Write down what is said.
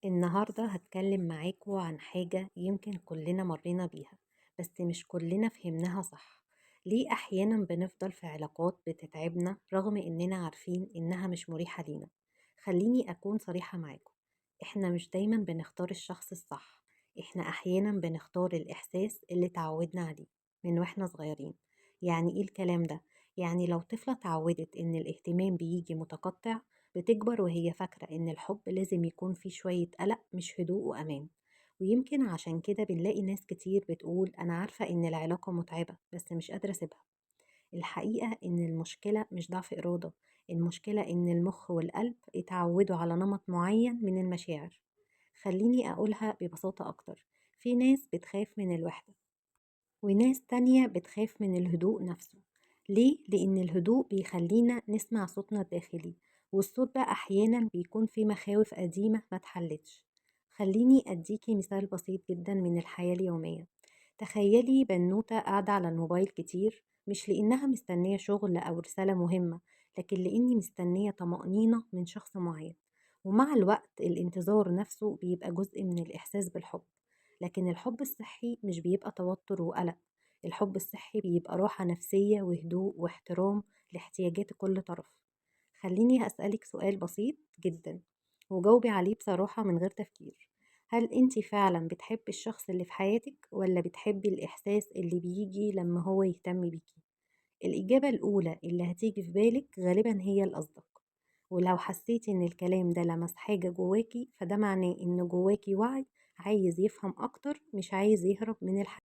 النهاردة هتكلم معاكوا عن حاجة يمكن كلنا مرينا بيها، بس مش كلنا فهمناها صح. ليه أحيانا بنفضل في علاقات بتتعبنا رغم إننا عارفين إنها مش مريحة لينا؟ خليني أكون صريحة معاكوا. إحنا مش دايما بنختار الشخص الصح، إحنا أحيانا بنختار الإحساس اللي تعودنا عليه من وإحنا صغيرين. يعني إيه الكلام ده؟ يعني لو طفلة اتعودت إن الاهتمام بيجي متقطع، بتكبر وهي فاكرة إن الحب لازم يكون فيه شوية قلق مش هدوء وأمان. ويمكن عشان كده بنلاقي ناس كتير بتقول أنا عارفة إن العلاقة متعبة بس مش قادرة أسيبها. الحقيقة إن المشكلة مش ضعف إرادة، المشكلة إن المخ والقلب اتعودوا على نمط معين من المشاعر. خليني أقولها ببساطة أكتر. في ناس بتخاف من الوحدة، وناس تانية بتخاف من الهدوء نفسه. ليه؟ لأن الهدوء بيخلينا نسمع صوتنا الداخلي، والصوت ده أحيانا بيكون فيه مخاوف قديمة ما اتحلتش. خليني أديكي مثال بسيط جدا من الحياة اليومية. تخيلي بنوتة قاعدة على الموبايل كتير، مش لأنها مستنية شغل أو رسالة مهمة، لكن لأني مستنية طمأنينة من شخص معين. ومع الوقت الانتظار نفسه بيبقى جزء من الإحساس بالحب. لكن الحب الصحي مش بيبقى توتر وقلق، الحب الصحي بيبقى راحة نفسية وهدوء واحترام لاحتياجات كل طرف. خليني أسألك سؤال بسيط جدا، وجاوبي عليه بصراحة من غير تفكير. هل انتي فعلا بتحبي الشخص اللي في حياتك ولا بتحبي الإحساس اللي بيجي لما هو يهتم بيكي؟ الإجابة الأولى اللي هتيجي في بالك غالبا هي الأصدق. ولو حسيتي إن الكلام ده لمس حاجة جواكي، فده معناه إن جواكي وعي عايز يفهم أكتر، مش عايز يهرب من الحياة.